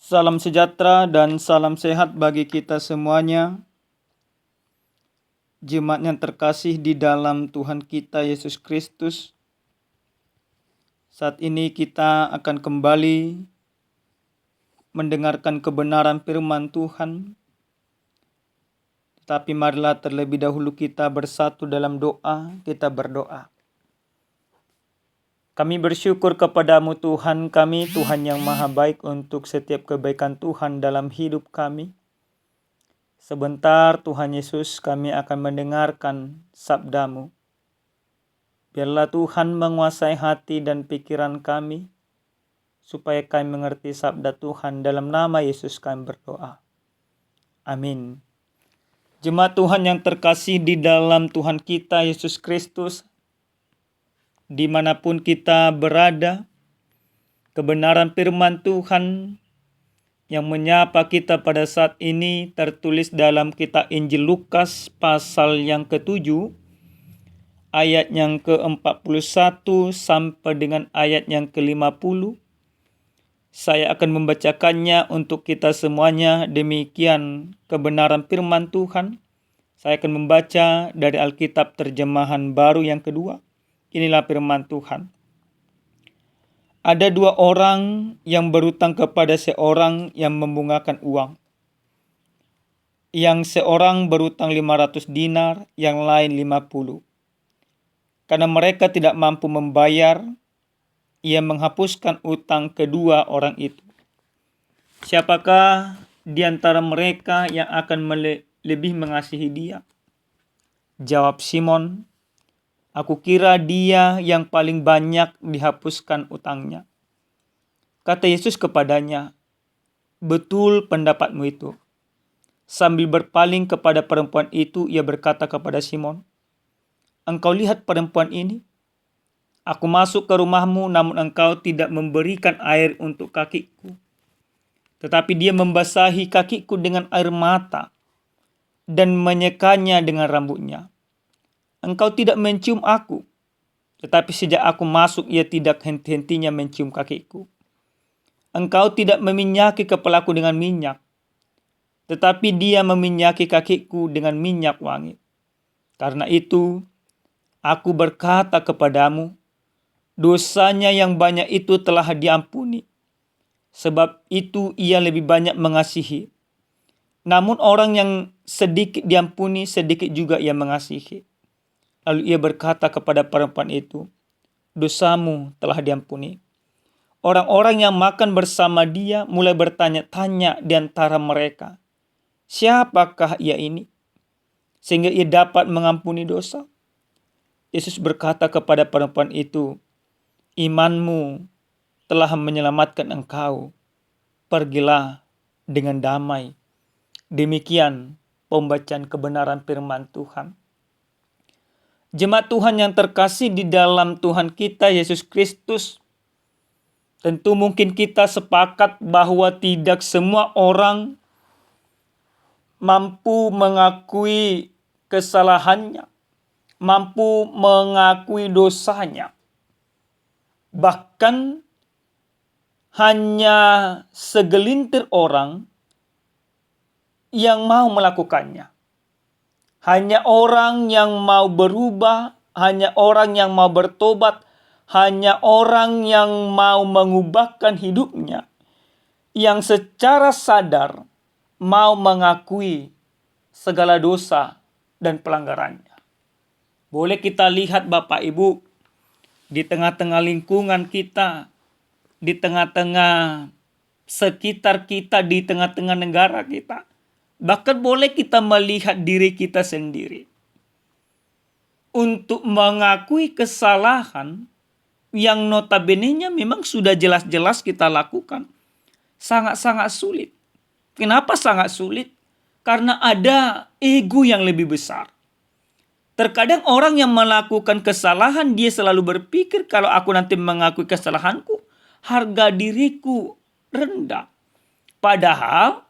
Salam sejahtera dan salam sehat bagi kita semuanya. Jemaat yang terkasih di dalam Tuhan kita Yesus Kristus. Saat ini kita akan kembali mendengarkan kebenaran firman Tuhan. Tetapi marilah terlebih dahulu kita bersatu dalam doa, kita berdoa. Kami bersyukur kepadamu Tuhan kami, Tuhan yang maha baik untuk setiap kebaikan Tuhan dalam hidup kami. Sebentar Tuhan Yesus kami akan mendengarkan sabda-Mu. Biarlah Tuhan menguasai hati dan pikiran kami, supaya kami mengerti sabda Tuhan. Dalam nama Yesus kami berdoa. Amin. Jemaat Tuhan yang terkasih di dalam Tuhan kita Yesus Kristus, dimanapun kita berada, kebenaran firman Tuhan yang menyapa kita pada saat ini tertulis dalam kitab Injil Lukas pasal yang ke-7, ayat yang ke-41 sampai dengan ayat yang ke-50. Saya akan membacakannya untuk kita semuanya. Demikian kebenaran firman Tuhan. Saya akan membaca dari Alkitab terjemahan baru yang kedua. Inilah firman Tuhan. Ada dua orang yang berutang kepada seorang yang membungakan uang. Yang seorang berutang 500 dinar, yang lain 50. Karena mereka tidak mampu membayar, ia menghapuskan utang kedua orang itu. Siapakah di antara mereka yang akan lebih mengasihi dia? Jawab Simon, aku kira dia yang paling banyak dihapuskan utangnya. Kata Yesus kepadanya, betul pendapatmu itu. Sambil berpaling kepada perempuan itu, ia berkata kepada Simon, engkau lihat perempuan ini? Aku masuk ke rumahmu, namun engkau tidak memberikan air untuk kakiku. Tetapi dia membasahi kakiku dengan air mata dan menyekanya dengan rambutnya. Engkau tidak mencium aku, tetapi sejak aku masuk ia tidak henti-hentinya mencium kakiku. Engkau tidak meminyaki kepalaku dengan minyak, tetapi dia meminyaki kakiku dengan minyak wangi. Karena itu, aku berkata kepadamu, dosanya yang banyak itu telah diampuni, sebab itu ia lebih banyak mengasihi. Namun orang yang sedikit diampuni, sedikit juga ia mengasihi. Lalu ia berkata kepada perempuan itu, dosamu telah diampuni. Orang-orang yang makan bersama dia mulai bertanya-tanya di antara mereka, siapakah ia ini? Sehingga ia dapat mengampuni dosa. Yesus berkata kepada perempuan itu, imanmu telah menyelamatkan engkau. Pergilah dengan damai. Demikian pembacaan kebenaran firman Tuhan. Jemaat Tuhan yang terkasih di dalam Tuhan kita Yesus Kristus, tentu mungkin kita sepakat bahwa tidak semua orang mampu mengakui kesalahannya, mampu mengakui dosanya. Bahkan hanya segelintir orang yang mau melakukannya. Hanya orang yang mau berubah, hanya orang yang mau bertobat, hanya orang yang mau mengubahkan hidupnya, yang secara sadar mau mengakui segala dosa dan pelanggarannya. Boleh kita lihat Bapak Ibu, di tengah-tengah lingkungan kita, di tengah-tengah sekitar kita, di tengah-tengah negara kita. Bahkan boleh kita melihat diri kita sendiri. Untuk mengakui kesalahan yang notabene-nya memang sudah jelas-jelas kita lakukan. Sangat-sangat sulit. Kenapa sangat sulit? Karena ada ego yang lebih besar. Terkadang orang yang melakukan kesalahan, dia selalu berpikir kalau aku nanti mengakui kesalahanku, harga diriku rendah. Padahal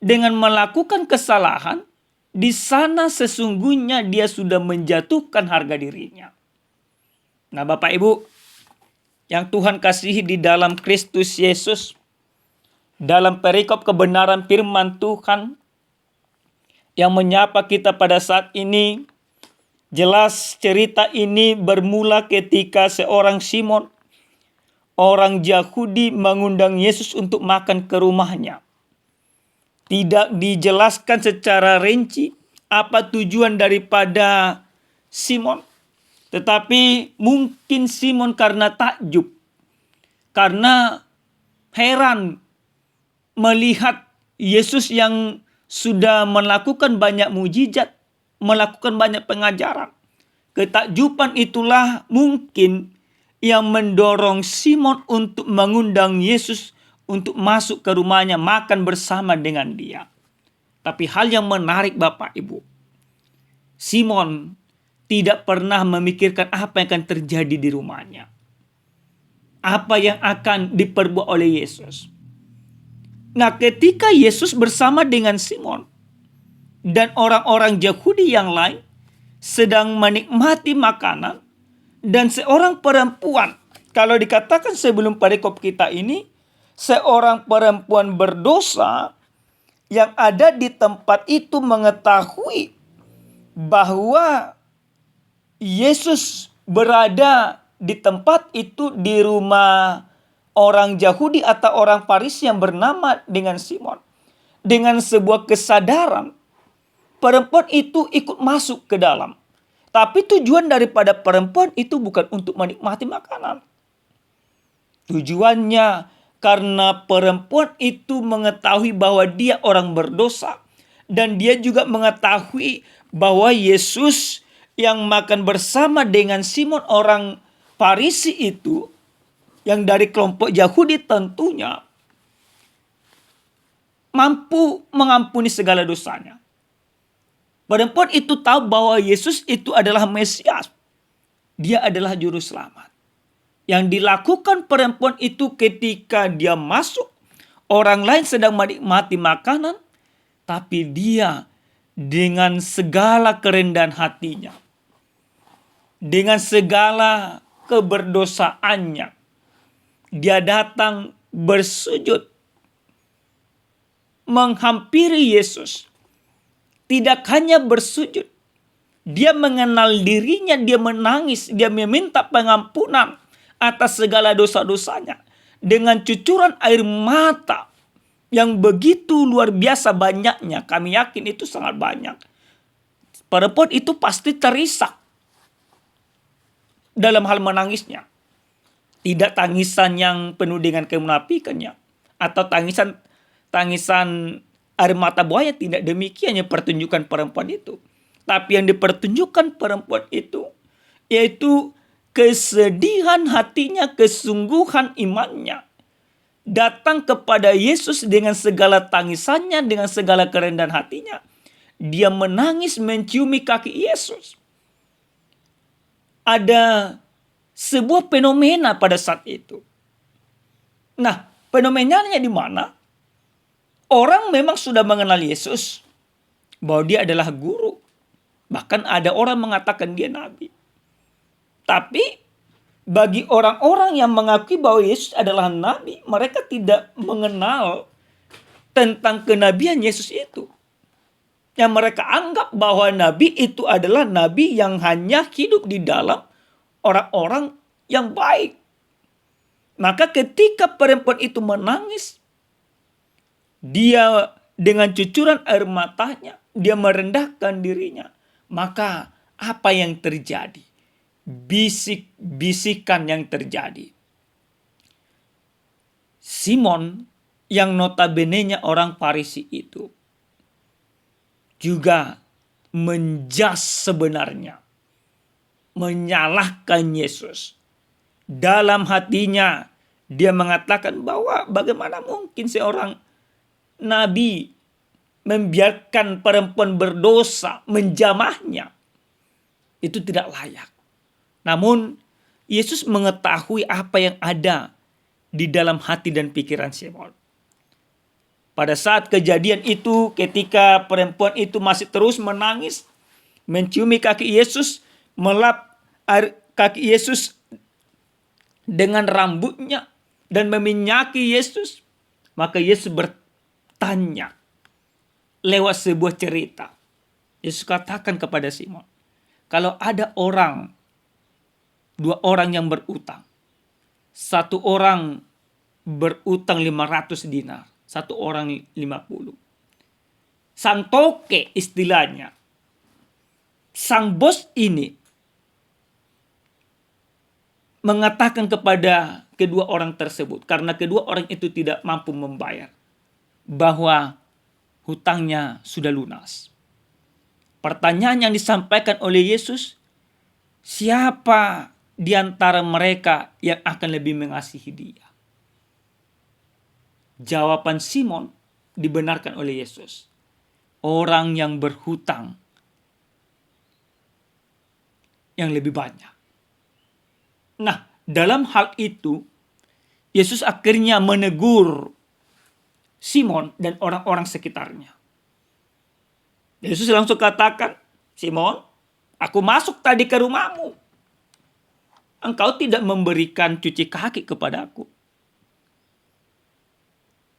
dengan melakukan kesalahan, di sana sesungguhnya dia sudah menjatuhkan harga dirinya. Nah Bapak Ibu, yang Tuhan kasihi di dalam Kristus Yesus, Dalam perikop kebenaran firman Tuhan yang menyapa kita pada saat ini, jelas cerita ini bermula ketika seorang Simon, orang Yahudi, mengundang Yesus untuk makan ke rumahnya. Tidak dijelaskan secara rinci apa tujuan daripada Simon. Tetapi mungkin Simon karena takjub, karena heran melihat Yesus yang sudah melakukan banyak mujizat, melakukan banyak pengajaran. Ketakjuban itulah mungkin yang mendorong Simon untuk mengundang Yesus untuk masuk ke rumahnya, makan bersama dengan dia. Tapi hal yang menarik Bapak Ibu, Simon tidak pernah memikirkan apa yang akan terjadi di rumahnya. Apa yang akan diperbuat oleh Yesus. Nah, ketika Yesus bersama dengan Simon dan orang-orang Yahudi yang lain sedang menikmati makanan, dan seorang perempuan, kalau dikatakan sebelum perikop kita ini, seorang perempuan berdosa yang ada di tempat itu mengetahui bahwa Yesus berada di tempat itu, di rumah orang Yahudi atau orang Farisi yang bernama dengan Simon. Dengan sebuah kesadaran, perempuan itu ikut masuk ke dalam. Tapi tujuan daripada perempuan itu bukan untuk menikmati makanan. Tujuannya karena perempuan itu mengetahui bahwa dia orang berdosa. Dan dia juga mengetahui bahwa Yesus yang makan bersama dengan Simon orang Farisi itu, yang dari kelompok Yahudi tentunya, mampu mengampuni segala dosanya. Perempuan itu tahu bahwa Yesus itu adalah Mesias. Dia adalah juru selamat. Yang dilakukan perempuan itu ketika dia masuk, orang lain sedang menikmati makanan, tapi dia dengan segala kerendahan hatinya, dengan segala keberdosaannya, dia datang bersujud, menghampiri Yesus. Tidak hanya bersujud, dia mengenal dirinya, dia menangis, dia meminta pengampunan atas segala dosa-dosanya. Dengan cucuran air mata yang begitu luar biasa banyaknya, kami yakin itu sangat banyak. Perempuan itu pasti terisak dalam hal menangisnya. Tidak tangisan yang penuh dengan kemunafikannya, atau tangisan air mata buaya, tidak demikian yang pertunjukan perempuan itu. Tapi yang dipertunjukkan perempuan itu yaitu kesedihan hatinya, kesungguhan imannya. Datang kepada Yesus dengan segala tangisannya, dengan segala kerendahan hatinya. Dia menangis menciumi kaki Yesus. Ada sebuah fenomena pada saat itu. Nah, fenomenanya di mana? Orang memang sudah mengenal Yesus, bahwa dia adalah guru. Bahkan ada orang mengatakan dia nabi. Tapi bagi orang-orang yang mengakui bahwa Yesus adalah nabi, mereka tidak mengenal tentang kenabian Yesus itu. Yang mereka anggap bahwa nabi itu adalah nabi yang hanya hidup di dalam orang-orang yang baik. Maka ketika perempuan itu menangis, dia dengan cucuran air matanya, dia merendahkan dirinya. Maka apa yang terjadi? Bisik-bisikan yang terjadi. Simon yang notabene-nya orang Farisi itu juga menjas sebenarnya, menyalahkan Yesus. Dalam hatinya dia mengatakan bahwa bagaimana mungkin seorang nabi membiarkan perempuan berdosa menjamahnya. Itu tidak layak. Namun Yesus mengetahui apa yang ada di dalam hati dan pikiran Simon. Pada saat kejadian itu, ketika perempuan itu masih terus menangis, menciumi kaki Yesus, melap air kaki Yesus dengan rambutnya dan meminyaki Yesus, Maka Yesus bertanya lewat sebuah cerita. Yesus katakan kepada Simon, kalau ada dua orang yang berutang. Satu orang berutang 500 dinar, satu orang 50. Sang toke istilahnya, sang bos ini mengatakan kepada kedua orang tersebut, karena kedua orang itu tidak mampu membayar, bahwa hutangnya sudah lunas. Pertanyaan yang disampaikan oleh Yesus, siapa di antara mereka yang akan lebih mengasihi dia? Jawaban Simon dibenarkan oleh Yesus. Orang yang berhutang yang lebih banyak. Nah, dalam hal itu, Yesus akhirnya menegur Simon dan orang-orang sekitarnya. Yesus langsung katakan, Simon, aku masuk tadi ke rumahmu. Engkau tidak memberikan cuci kaki kepada aku.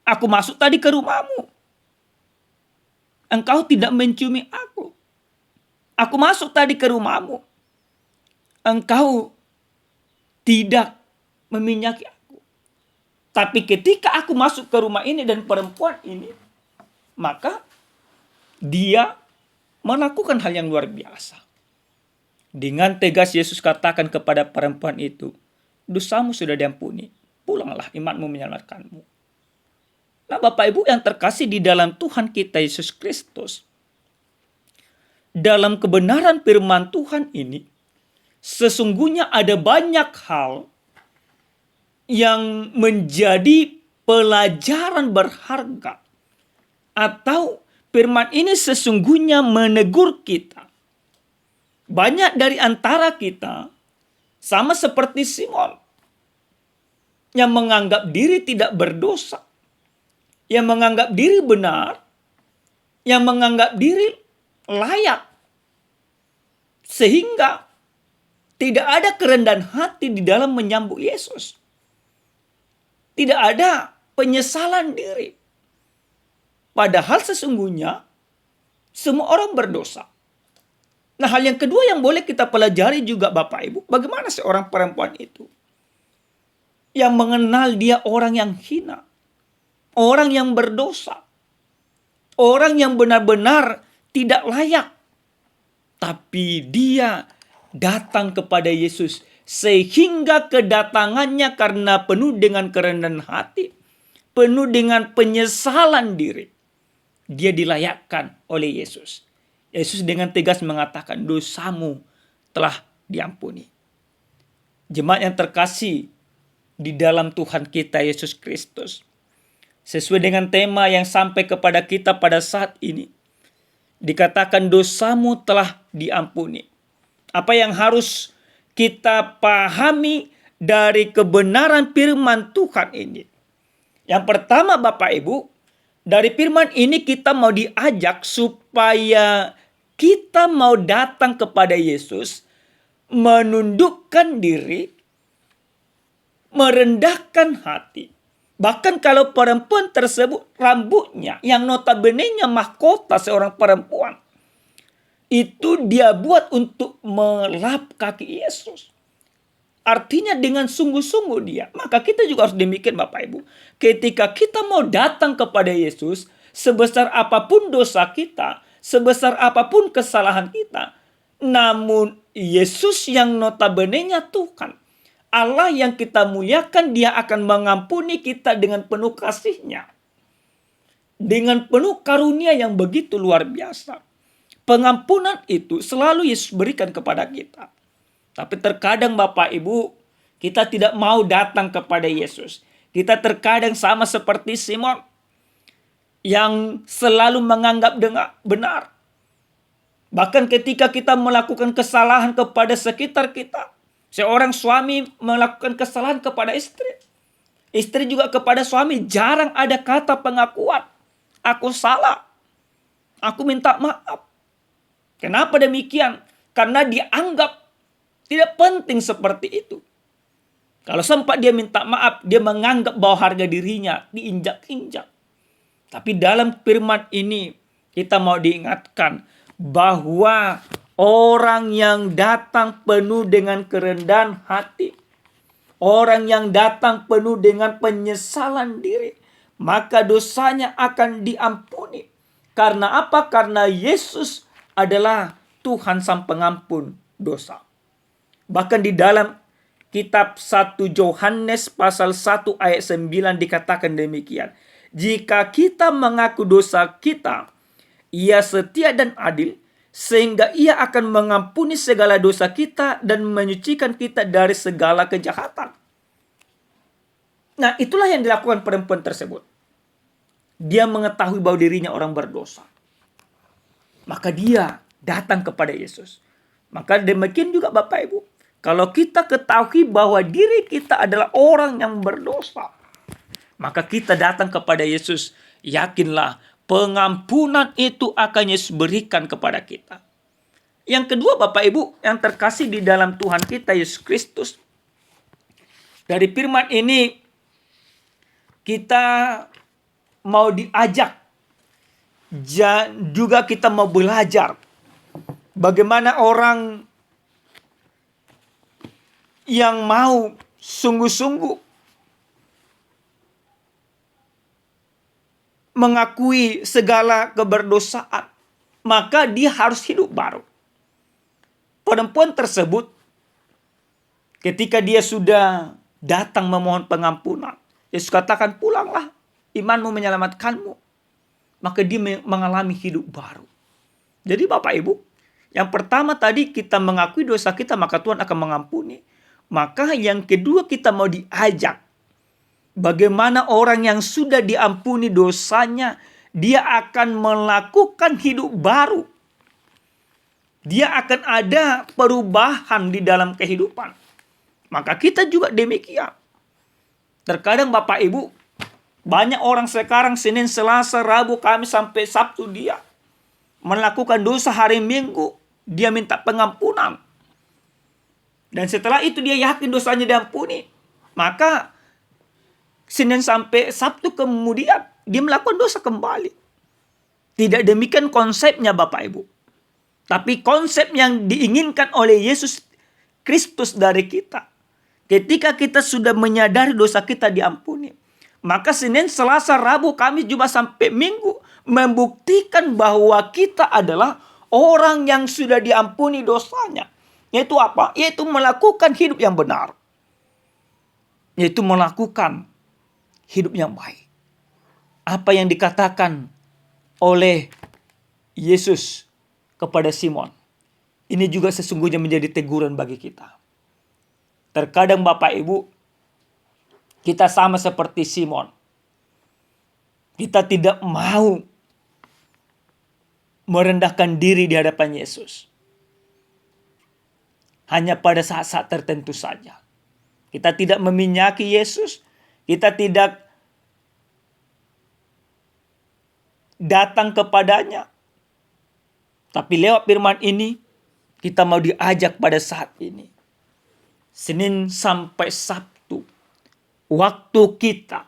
Aku masuk tadi ke rumahmu. Engkau tidak menciumi aku. Aku masuk tadi ke rumahmu. Engkau tidak meminyaki aku. Tapi ketika aku masuk ke rumah ini dan perempuan ini, maka dia melakukan hal yang luar biasa. Dengan tegas Yesus katakan kepada perempuan itu, dosamu sudah diampuni. Pulanglah, imanmu menyelamatkanmu. Nah, Bapak Ibu yang terkasih di dalam Tuhan kita Yesus Kristus, dalam kebenaran firman Tuhan ini, sesungguhnya ada banyak hal yang menjadi pelajaran berharga, atau firman ini sesungguhnya menegur kita. Banyak dari antara kita sama seperti Simon yang menganggap diri tidak berdosa, yang menganggap diri benar, yang menganggap diri layak, sehingga tidak ada kerendahan hati di dalam menyambut Yesus. Tidak ada penyesalan diri. Padahal sesungguhnya semua orang berdosa. Nah, hal yang kedua yang boleh kita pelajari juga Bapak Ibu, bagaimana seorang perempuan itu yang mengenal dia orang yang hina, orang yang berdosa, orang yang benar-benar tidak layak. Tapi dia datang kepada Yesus, sehingga kedatangannya karena penuh dengan kerendahan hati, penuh dengan penyesalan diri, dia dilayakkan oleh Yesus. Yesus dengan tegas mengatakan, dosamu telah diampuni. Jemaat yang terkasih di dalam Tuhan kita Yesus Kristus, sesuai dengan tema yang sampai kepada kita pada saat ini, dikatakan dosamu telah diampuni. Apa yang harus kita pahami dari kebenaran firman Tuhan ini? Yang pertama Bapak Ibu, dari firman ini kita mau diajak supaya kita mau datang kepada Yesus, menundukkan diri, merendahkan hati. Bahkan kalau perempuan tersebut rambutnya yang notabene-nya mahkota seorang perempuan, itu dia buat untuk melap kaki Yesus. Artinya dengan sungguh-sungguh dia. Maka kita juga harus demikian Bapak Ibu. Ketika kita mau datang kepada Yesus, sebesar apapun dosa kita, sebesar apapun kesalahan kita, namun Yesus yang notabene-nya Tuhan, Allah yang kita muliakan, dia akan mengampuni kita dengan penuh kasih-Nya, dengan penuh karunia yang begitu luar biasa. Pengampunan itu selalu Yesus berikan kepada kita. Tapi terkadang Bapak Ibu, kita tidak mau datang kepada Yesus. Kita terkadang sama seperti Simon yang selalu menganggap benar. Bahkan ketika kita melakukan kesalahan kepada sekitar kita, seorang suami melakukan kesalahan kepada istri, istri juga kepada suami, jarang ada kata pengakuan. Aku salah, aku minta maaf. Kenapa demikian? Karena dianggap tidak penting seperti itu. Kalau sempat dia minta maaf, dia menganggap bahwa harga dirinya diinjak-injak. Tapi dalam firman ini kita mau diingatkan bahwa orang yang datang penuh dengan kerendahan hati, orang yang datang penuh dengan penyesalan diri, maka dosanya akan diampuni. Karena apa? Karena Yesus adalah Tuhan Sang Pengampun dosa. Bahkan di dalam kitab 1 Yohanes pasal 1 ayat 9 dikatakan demikian. Jika kita mengaku dosa kita, Ia setia dan adil, sehingga Ia akan mengampuni segala dosa kita dan menyucikan kita dari segala kejahatan. Nah, itulah yang dilakukan perempuan tersebut. Dia mengetahui bahwa dirinya orang berdosa. Maka dia datang kepada Yesus. Maka demikian juga Bapak Ibu. Kalau kita ketahui bahwa diri kita adalah orang yang berdosa, maka kita datang kepada Yesus. Yakinlah pengampunan itu akan Yesus berikan kepada kita. Yang kedua Bapak Ibu yang terkasih di dalam Tuhan kita Yesus Kristus. Dari firman ini kita mau diajak, juga kita mau belajar bagaimana orang yang mau sungguh-sungguh mengakui segala keberdosaan, maka dia harus hidup baru. Perempuan tersebut ketika dia sudah datang memohon pengampunan, Yesus katakan, pulanglah, imanmu menyelamatkanmu. Maka dia mengalami hidup baru. Jadi Bapak Ibu, yang pertama tadi kita mengakui dosa kita, maka Tuhan akan mengampuni. Maka yang kedua kita mau diajak, bagaimana orang yang sudah diampuni dosanya, dia akan melakukan hidup baru. Dia akan ada perubahan di dalam kehidupan. Maka kita juga demikian. Terkadang Bapak Ibu, banyak orang sekarang Senin, Selasa, Rabu, Kamis sampai Sabtu dia melakukan dosa, hari Minggu dia minta pengampunan. Dan setelah itu dia yakin dosanya diampuni. Maka Senin sampai Sabtu kemudian dia melakukan dosa kembali. Tidak demikian konsepnya Bapak Ibu. Tapi konsep yang diinginkan oleh Yesus Kristus dari kita. Ketika kita sudah menyadari dosa kita diampuni, maka Senin, Selasa, Rabu, Kamis, Jumat sampai Minggu membuktikan bahwa kita adalah orang yang sudah diampuni dosanya. Yaitu apa? Yaitu melakukan hidup yang benar. Yaitu melakukan hidup yang baik. Apa yang dikatakan oleh Yesus kepada Simon, ini juga sesungguhnya menjadi teguran bagi kita. Terkadang Bapak Ibu, kita sama seperti Simon. Kita tidak mau merendahkan diri di hadapan Yesus. Hanya pada saat-saat tertentu saja. Kita tidak meminyaki Yesus. Kita tidak datang kepadanya. Tapi lewat firman ini, kita mau diajak pada saat ini. Senin sampai Sabtu. Waktu kita,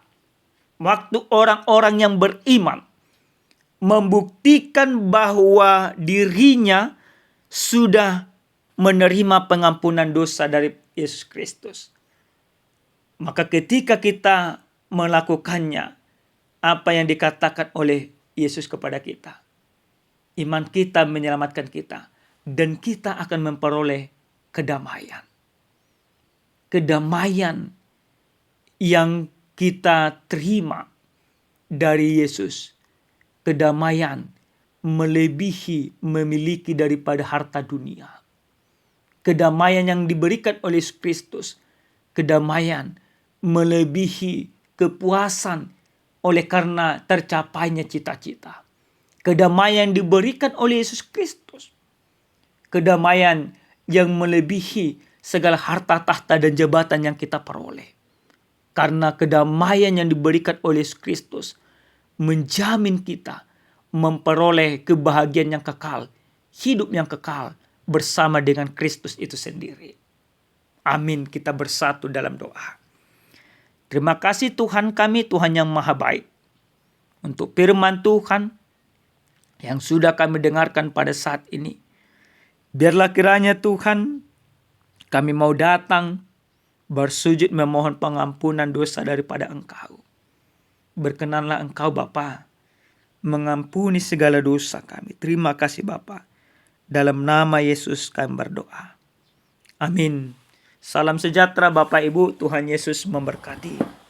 waktu orang-orang yang beriman membuktikan bahwa dirinya sudah menerima pengampunan dosa dari Yesus Kristus. Maka ketika kita melakukannya, apa yang dikatakan oleh Yesus kepada kita, iman kita menyelamatkan kita, dan kita akan memperoleh kedamaian. Kedamaian yang kita terima dari Yesus. Kedamaian melebihi memiliki daripada harta dunia. Kedamaian yang diberikan oleh Yesus Kristus. Kedamaian melebihi kepuasan oleh karena tercapainya cita-cita. Kedamaian diberikan oleh Yesus Kristus. Kedamaian yang melebihi segala harta tahta dan jabatan yang kita peroleh. Karena kedamaian yang diberikan oleh Yesus Kristus menjamin kita memperoleh kebahagiaan yang kekal, hidup yang kekal bersama dengan Kristus itu sendiri. Amin. Kita bersatu dalam doa. Terima kasih Tuhan kami, Tuhan yang maha baik, untuk firman Tuhan yang sudah kami dengarkan pada saat ini. Biarlah kiranya Tuhan, kami mau datang bersujud memohon pengampunan dosa daripada Engkau. Berkenanlah Engkau Bapa mengampuni segala dosa kami. Terima kasih Bapa. Dalam nama Yesus kami berdoa. Amin. Salam sejahtera Bapak Ibu, Tuhan Yesus memberkati.